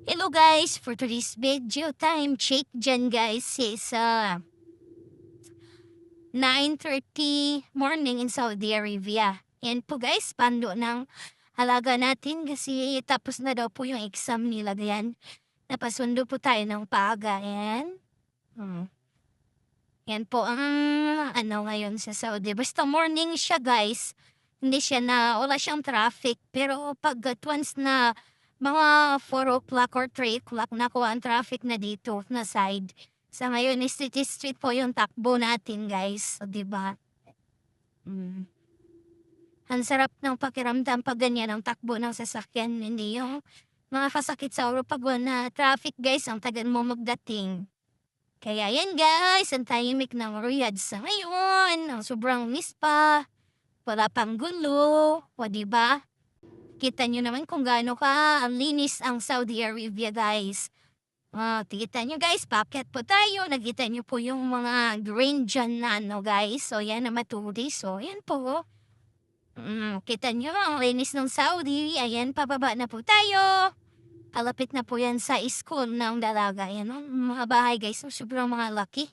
Hello guys, for today's video time check dyan guys is 9:30 morning in Saudi Arabia. Yan po guys, pando ng halaga natin kasi tapos na daw po yung exam nila ganyan. Napasundo po tayo ng paaga. Yan. Yan po ang ngayon sa Saudi. Basta morning siya guys. Hindi siya wala siyang traffic. Pero pag at once na mga 4 o'clock or 3 o'clock na ko ang traffic na dito na side. Sa ngayon, street po yung takbo natin guys. O diba? Ang sarap ng pakiramdam pag ganyan ang takbo ng sasakyan. Hindi yung mga kasakit sa ulo pag na traffic guys ang tagal mo magdating. Kaya yan guys, ang tahimik ng Riyadh sa ngayon. Ang sobrang miss pa. Wala pang gulo. O diba? Kita nyo naman kung gaano ka ang linis ang Saudi Arabia guys. Kita nyo guys, packet po tayo. Nakita nyo po yung mga green dyan na guys. So yan na matuli. So yan po. Kita nyo ang linis ng Saudi. Ayan, pababa na po tayo. Kalapit na po yan sa school ng dalaga. Yan mga bahay guys. So, sobrang mga laki.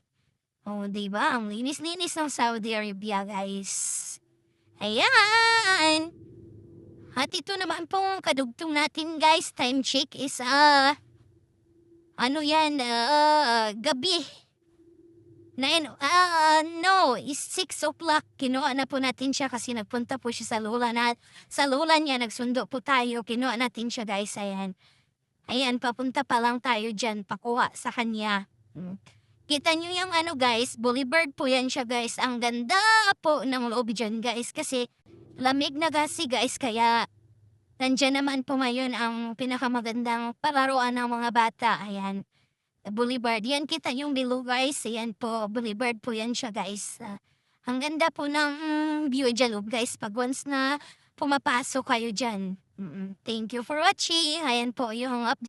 Diba? Ang linis-linis ng Saudi Arabia guys. Ayan. At ito naman pong kadugtong natin guys. Time check is gabi. Is 6 o'clock. Kinuha na po natin siya kasi nagpunta po siya sa lola sa lola niya, nagsundo po tayo. Kinuha natin siya guys. Ayan, papunta pa lang tayo dyan, pakuha sa kanya. Kita nyo yung guys, Boulevard po yan siya guys. Ang ganda po ng loob dyan guys. Kasi lamig na kasi guys, kaya nandyan naman po ngayon ang pinakamagandang palaruan ng mga bata. Ayan, Boulevard. Yan, kita yung below guys. Ayan po, Boulevard po yan siya guys. Ang ganda po ng view dyan loob guys. Pag once na pumapasok kayo dyan. Thank you for watching. Ayan po yung update.